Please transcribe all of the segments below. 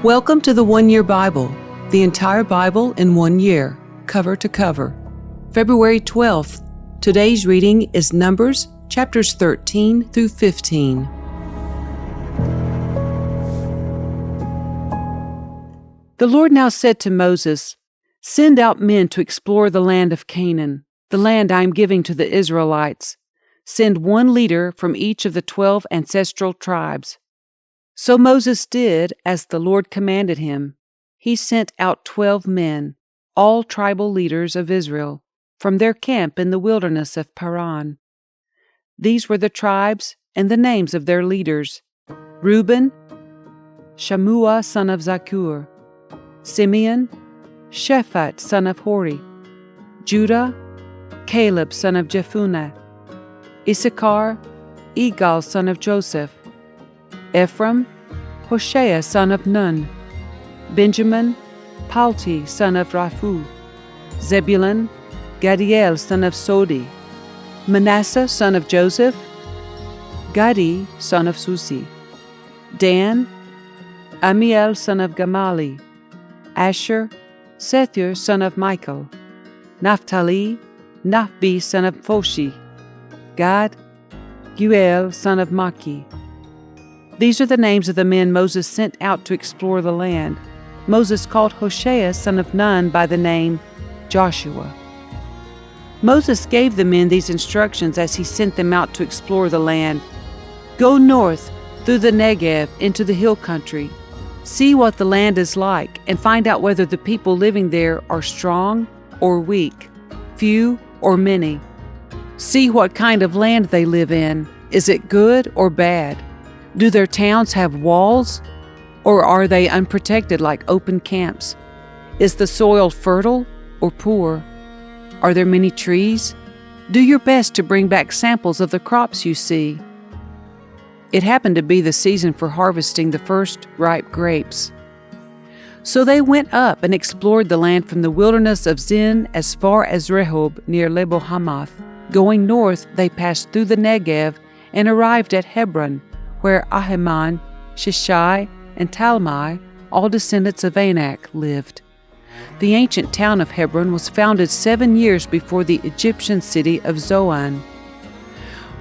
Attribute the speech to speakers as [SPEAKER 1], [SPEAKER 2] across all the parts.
[SPEAKER 1] Welcome to the One Year Bible, the entire Bible in 1 year, cover to cover. February 12th. Today's reading is Numbers, chapters 13 through 15. The Lord now said to Moses, "Send out men to explore the land of Canaan, the land I am giving to the Israelites. Send one leader from each of the 12 ancestral tribes." So Moses did as the Lord commanded him. He sent out 12 men, all tribal leaders of Israel, from their camp in the wilderness of Paran. These were the tribes and the names of their leaders: Reuben, Shammua son of Zakur; Simeon, Shaphat son of Hori; Judah, Caleb son of Jephunneh; Issachar, Igal son of Joseph; Ephraim, Hoshea son of Nun; Benjamin, Palti son of Raphu; Zebulun, Gadiel son of Sodi; Manasseh son of Joseph; Gadi son of Susi; Dan, Amiel son of Gamali; Asher, Sethur son of Michael; Naphtali, Nahbi son of Foshi; Gad, Guel son of Maki. These are the names of the men Moses sent out to explore the land. Moses called Hoshea son of Nun by the name Joshua. Moses gave the men these instructions as he sent them out to explore the land. "Go north through the Negev into the hill country. See what the land is like and find out whether the people living there are strong or weak, few or many. See what kind of land they live in. Is it good or bad? Do their towns have walls, or are they unprotected like open camps? Is the soil fertile or poor? Are there many trees? Do your best to bring back samples of the crops you see." It happened to be the season for harvesting the first ripe grapes. So they went up and explored the land from the wilderness of Zin as far as Rehob near Lebo Hamath. Going north, they passed through the Negev and arrived at Hebron, where Ahiman, Shishai, and Talmai, all descendants of Anak, lived. The ancient town of Hebron was founded 7 years before the Egyptian city of Zoan.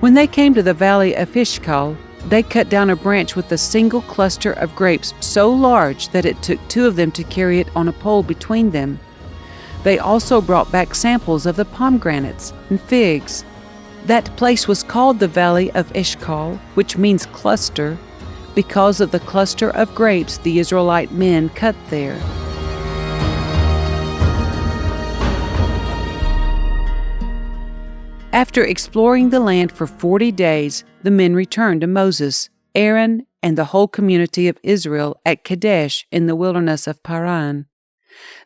[SPEAKER 1] When they came to the valley of Eshcol, they cut down a branch with a single cluster of grapes so large that it took 2 of them to carry it on a pole between them. They also brought back samples of the pomegranates and figs. That place was called the Valley of Eshcol, which means cluster, because of the cluster of grapes the Israelite men cut there. After exploring the land for 40 days, the men returned to Moses, Aaron, and the whole community of Israel at Kadesh in the wilderness of Paran.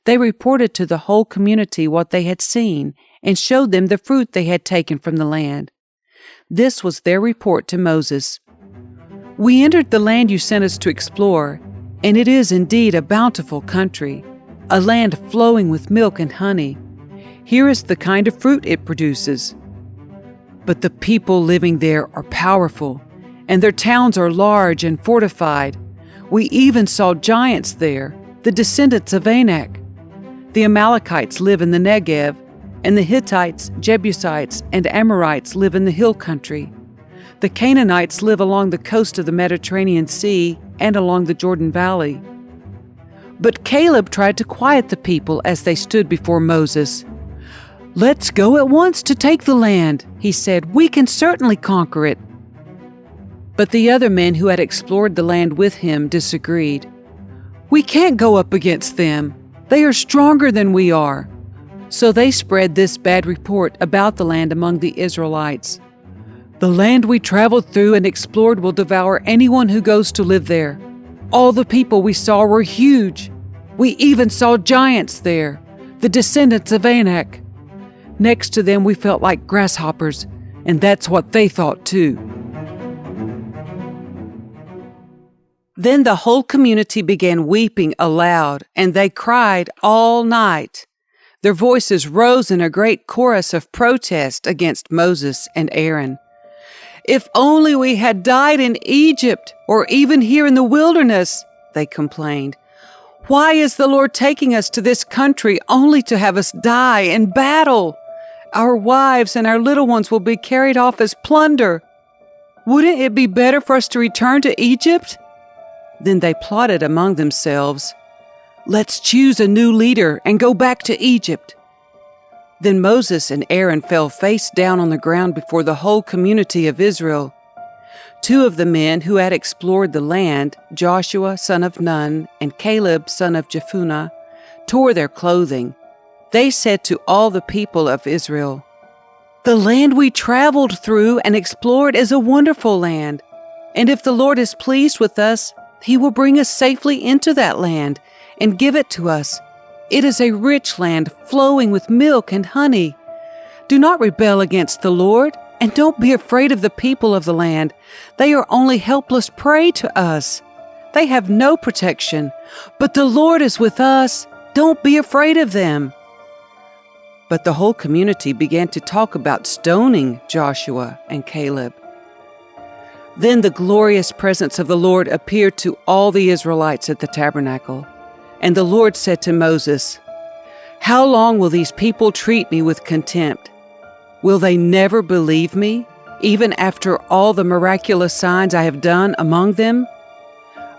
[SPEAKER 1] They reported to the whole community what they had seen and showed them the fruit they had taken from the land. This was their report to Moses. "We entered the land you sent us to explore, and it is indeed a bountiful country, a land flowing with milk and honey. Here is the kind of fruit it produces. But the people living there are powerful, and their towns are large and fortified. We even saw giants there, the descendants of Anak. The Amalekites live in the Negev, and the Hittites, Jebusites, and Amorites live in the hill country. The Canaanites live along the coast of the Mediterranean Sea and along the Jordan Valley." But Caleb tried to quiet the people as they stood before Moses. "Let's go at once to take the land," he said. "We can certainly conquer it." But the other men who had explored the land with him disagreed. "We can't go up against them. They are stronger than we are." So they spread this bad report about the land among the Israelites. "The land we traveled through and explored will devour anyone who goes to live there. All the people we saw were huge. We even saw giants there, the descendants of Anak. Next to them we felt like grasshoppers, and that's what they thought too." Then the whole community began weeping aloud, and they cried all night. Their voices rose in a great chorus of protest against Moses and Aaron. "If only we had died in Egypt, or even here in the wilderness," they complained. Why is the Lord taking us to this country only to have us die in battle? Our wives and our little ones will be carried off as plunder. Wouldn't it be better for us to return to Egypt?" Then they plotted among themselves, "Let's choose a new leader and go back to Egypt." Then Moses and Aaron fell face down on the ground before the whole community of Israel. Two of the men who had explored the land, Joshua son of Nun and Caleb son of Jephunneh, tore their clothing. They said to all the people of Israel, "The land we traveled through and explored is a wonderful land, and if the Lord is pleased with us, He will bring us safely into that land and give it to us. It is a rich land flowing with milk and honey. Do not rebel against the Lord, and don't be afraid of the people of the land. They are only helpless prey to us. They have no protection, but the Lord is with us. Don't be afraid of them." But the whole community began to talk about stoning Joshua and Caleb. Then the glorious presence of the Lord appeared to all the Israelites at the tabernacle. And the Lord said to Moses, "How long will these people treat me with contempt? Will they never believe me, even after all the miraculous signs I have done among them?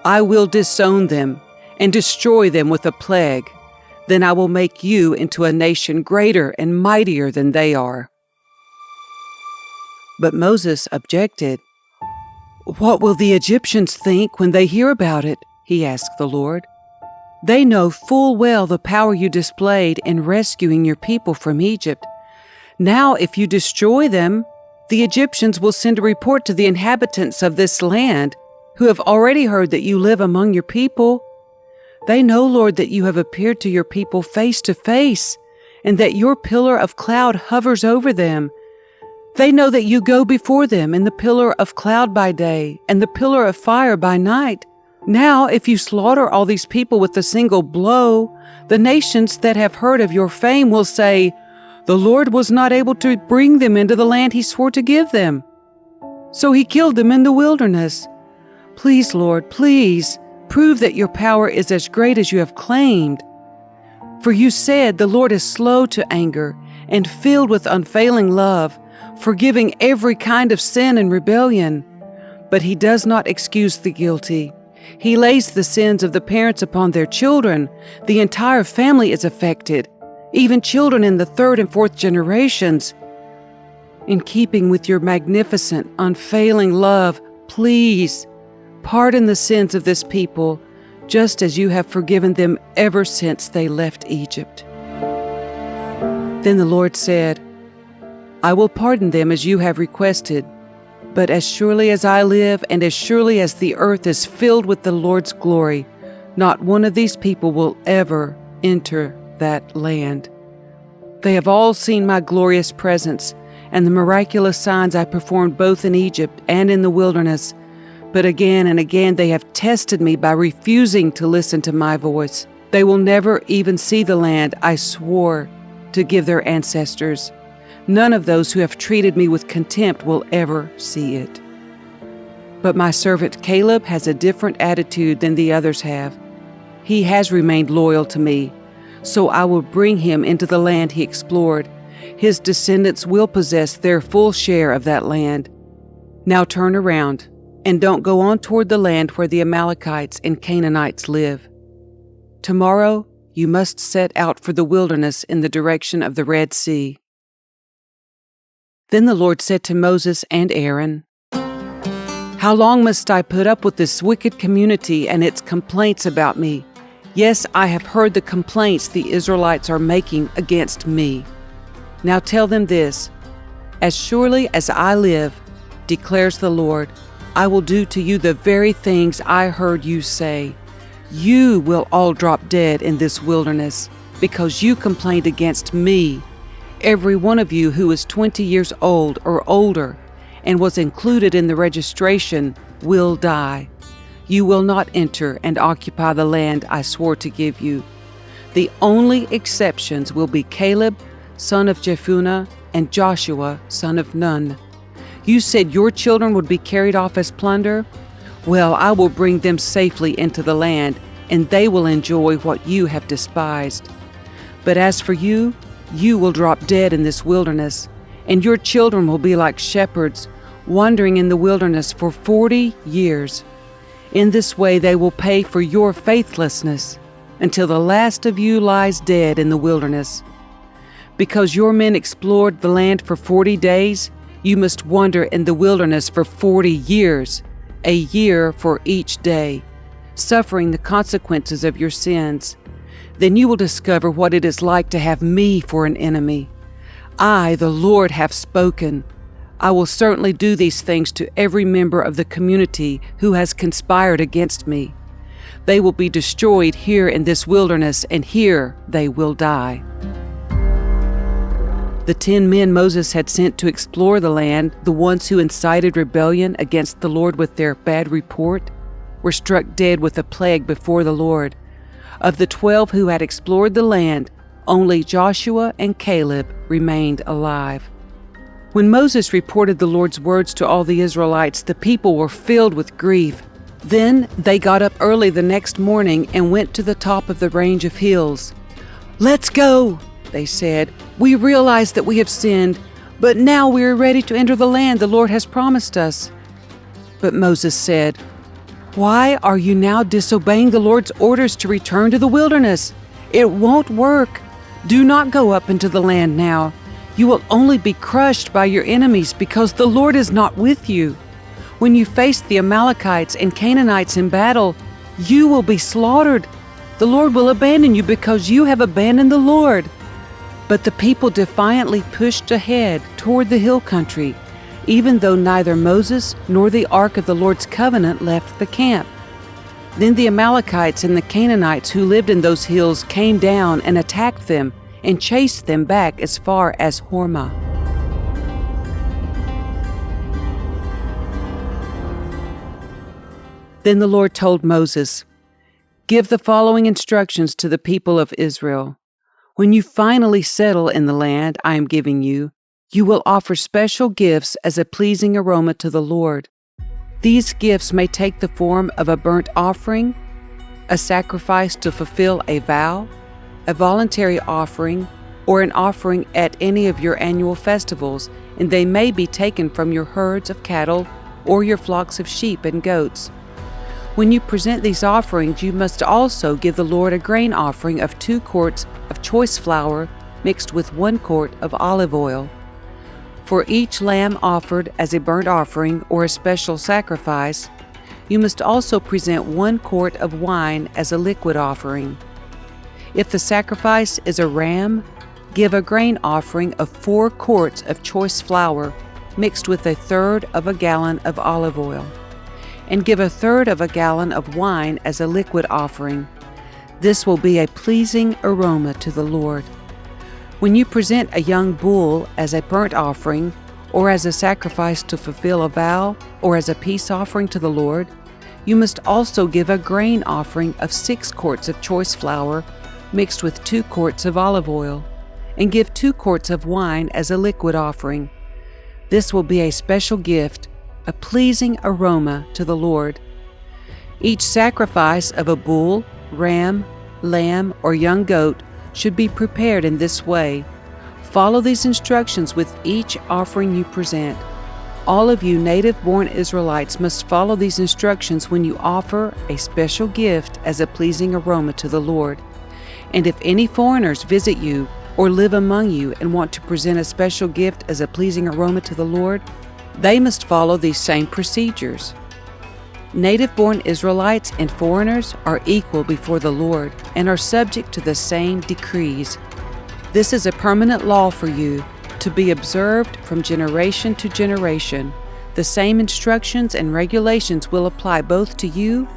[SPEAKER 1] I will disown them and destroy them with a plague. Then I will make you into a nation greater and mightier than they are." But Moses objected. "What will the Egyptians think when they hear about it?" he asked the Lord. "They know full well the power you displayed in rescuing your people from Egypt. Now, if you destroy them, the Egyptians will send a report to the inhabitants of this land, who have already heard that you live among your people. They know, Lord, that you have appeared to your people face to face, and that your pillar of cloud hovers over them. They know that you go before them in the pillar of cloud by day and the pillar of fire by night. Now, if you slaughter all these people with a single blow, the nations that have heard of your fame will say, 'The Lord was not able to bring them into the land He swore to give them, so He killed them in the wilderness.' Please, Lord, please, prove that your power is as great as you have claimed. For you said, 'The Lord is slow to anger and filled with unfailing love, forgiving every kind of sin and rebellion. But He does not excuse the guilty. He lays the sins of the parents upon their children. The entire family is affected, even children in the third and fourth generations. In keeping with your magnificent, unfailing love, please pardon the sins of this people, just as you have forgiven them ever since they left Egypt." Then the Lord said, "I will pardon them as you have requested, but as surely as I live and as surely as the earth is filled with the Lord's glory, not one of these people will ever enter that land. They have all seen my glorious presence and the miraculous signs I performed both in Egypt and in the wilderness, but again and again they have tested me by refusing to listen to my voice. They will never even see the land I swore to give their ancestors. None of those who have treated me with contempt will ever see it. But my servant Caleb has a different attitude than the others have. He has remained loyal to me, so I will bring him into the land he explored. His descendants will possess their full share of that land. Now turn around and don't go on toward the land where the Amalekites and Canaanites live. Tomorrow you must set out for the wilderness in the direction of the Red Sea." Then the Lord said to Moses and Aaron, "How long must I put up with this wicked community and its complaints about me? Yes, I have heard the complaints the Israelites are making against me. Now tell them this: as surely as I live, declares the Lord, I will do to you the very things I heard you say. You will all drop dead in this wilderness because you complained against me. Every one of you who is 20 years old or older and was included in the registration will die. You will not enter and occupy the land I swore to give you. The only exceptions will be Caleb, son of Jephunneh, and Joshua, son of Nun. You said your children would be carried off as plunder? Well, I will bring them safely into the land, and they will enjoy what you have despised. But as for you, you will drop dead in this wilderness, and your children will be like shepherds, wandering in the wilderness for 40 years. In this way they will pay for your faithlessness, until the last of you lies dead in the wilderness. Because your men explored the land for 40 days, you must wander in the wilderness for 40 years, a year for each day, suffering the consequences of your sins. Then you will discover what it is like to have me for an enemy. I, the Lord, have spoken. I will certainly do these things to every member of the community who has conspired against me. They will be destroyed here in this wilderness, and here they will die. The 10 men Moses had sent to explore the land, the ones who incited rebellion against the Lord with their bad report, were struck dead with a plague before the Lord. Of the 12 who had explored the land, only Joshua and Caleb remained alive. When Moses reported the Lord's words to all the Israelites, the people were filled with grief. Then they got up early the next morning and went to the top of the range of hills. "Let's go," they said. "We realize that we have sinned, but now we are ready to enter the land the Lord has promised us." But Moses said, "Why are you now disobeying the Lord's orders to return to the wilderness? It won't work. Do not go up into the land now. You will only be crushed by your enemies because the Lord is not with you. When you face the Amalekites and Canaanites in battle, you will be slaughtered. The Lord will abandon you because you have abandoned the Lord." But the people defiantly pushed ahead toward the hill country, even though neither Moses nor the ark of the Lord's covenant left the camp. Then the Amalekites and the Canaanites who lived in those hills came down and attacked them and chased them back as far as Hormah. Then the Lord told Moses, "Give the following instructions to the people of Israel. When you finally settle in the land I am giving you, you will offer special gifts as a pleasing aroma to the Lord. These gifts may take the form of a burnt offering, a sacrifice to fulfill a vow, a voluntary offering, or an offering at any of your annual festivals, and they may be taken from your herds of cattle or your flocks of sheep and goats. When you present these offerings, you must also give the Lord a grain offering of 2 quarts of choice flour mixed with 1 quart of olive oil. For each lamb offered as a burnt offering or a special sacrifice, you must also present 1 quart of wine as a liquid offering. If the sacrifice is a ram, give a grain offering of 4 quarts of choice flour mixed with 1/3 of a gallon of olive oil, and give 1/3 of a gallon of wine as a liquid offering. This will be a pleasing aroma to the Lord. When you present a young bull as a burnt offering, or as a sacrifice to fulfill a vow, or as a peace offering to the Lord, you must also give a grain offering of 6 quarts of choice flour mixed with 2 quarts of olive oil, and give 2 quarts of wine as a liquid offering. This will be a special gift, a pleasing aroma to the Lord. Each sacrifice of a bull, ram, lamb, or young goat should be prepared in this way. Follow these instructions with each offering you present. All of you native-born Israelites must follow these instructions when you offer a special gift as a pleasing aroma to the Lord. And if any foreigners visit you or live among you and want to present a special gift as a pleasing aroma to the Lord, they must follow these same procedures. Native-born Israelites and foreigners are equal before the Lord and are subject to the same decrees. This is a permanent law for you, to be observed from generation to generation. The same instructions and regulations will apply both to you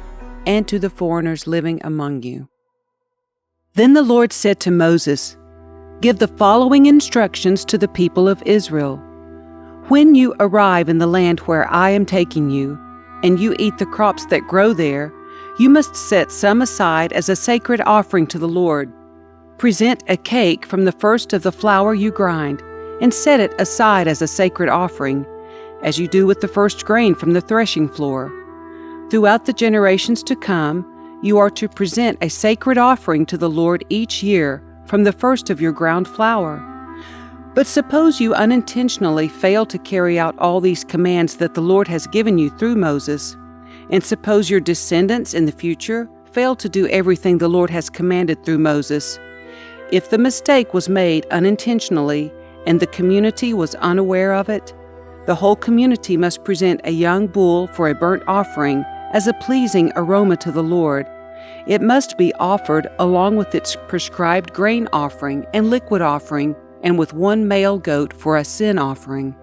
[SPEAKER 1] and to the foreigners living among you." Then the Lord said to Moses, "Give the following instructions to the people of Israel. When you arrive in the land where I am taking you, and you eat the crops that grow there, you must set some aside as a sacred offering to the Lord. Present a cake from the first of the flour you grind, and set it aside as a sacred offering, as you do with the first grain from the threshing floor. Throughout the generations to come, you are to present a sacred offering to the Lord each year from the first of your ground flour. But suppose you unintentionally fail to carry out all these commands that the Lord has given you through Moses, and suppose your descendants in the future fail to do everything the Lord has commanded through Moses. If the mistake was made unintentionally and the community was unaware of it, the whole community must present a young bull for a burnt offering as a pleasing aroma to the Lord. It must be offered along with its prescribed grain offering and liquid offering, and with one male goat for a sin offering.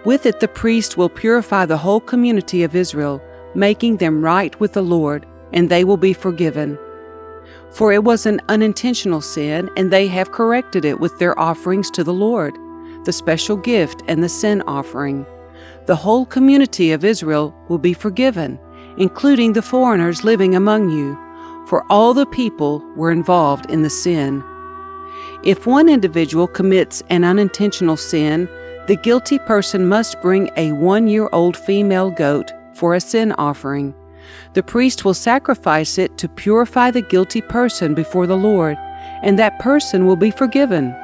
[SPEAKER 1] With it the priest will purify the whole community of Israel, making them right with the Lord, and they will be forgiven. For it was an unintentional sin, and they have corrected it with their offerings to the Lord, the special gift and the sin offering. The whole community of Israel will be forgiven, including the foreigners living among you, for all the people were involved in the sin. If one individual commits an unintentional sin, the guilty person must bring a 1-year-old female goat for a sin offering. The priest will sacrifice it to purify the guilty person before the Lord, and that person will be forgiven.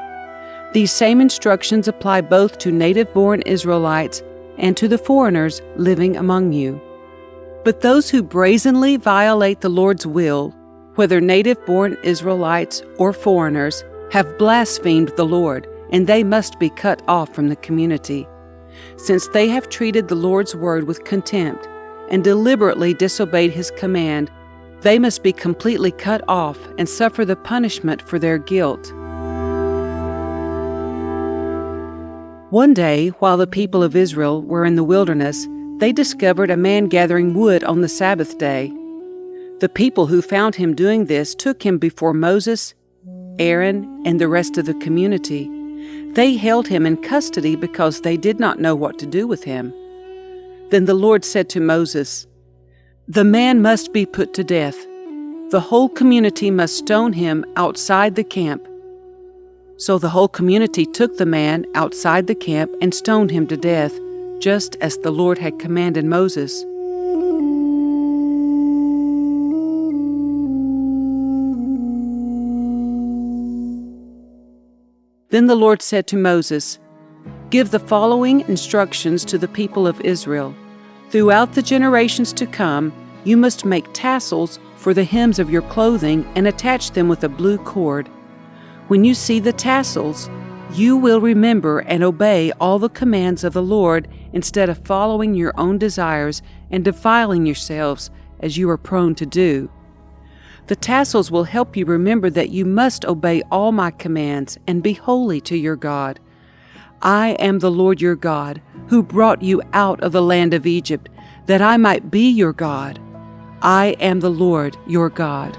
[SPEAKER 1] These same instructions apply both to native-born Israelites and to the foreigners living among you. But those who brazenly violate the Lord's will, whether native-born Israelites or foreigners, have blasphemed the Lord, and they must be cut off from the community. Since they have treated the Lord's word with contempt and deliberately disobeyed His command, they must be completely cut off and suffer the punishment for their guilt. One day, while the people of Israel were in the wilderness, they discovered a man gathering wood on the Sabbath day. The people who found him doing this took him before Moses, Aaron, and the rest of the community. They held him in custody because they did not know what to do with him. Then the Lord said to Moses, "The man must be put to death. The whole community must stone him outside the camp." So the whole community took the man outside the camp and stoned him to death, just as the Lord had commanded Moses. Then the Lord said to Moses, "Give the following instructions to the people of Israel. Throughout the generations to come, you must make tassels for the hems of your clothing and attach them with a blue cord. When you see the tassels, you will remember and obey all the commands of the Lord instead of following your own desires and defiling yourselves as you are prone to do. The tassels will help you remember that you must obey all my commands and be holy to your God. I am the Lord your God, who brought you out of the land of Egypt, that I might be your God. I am the Lord your God."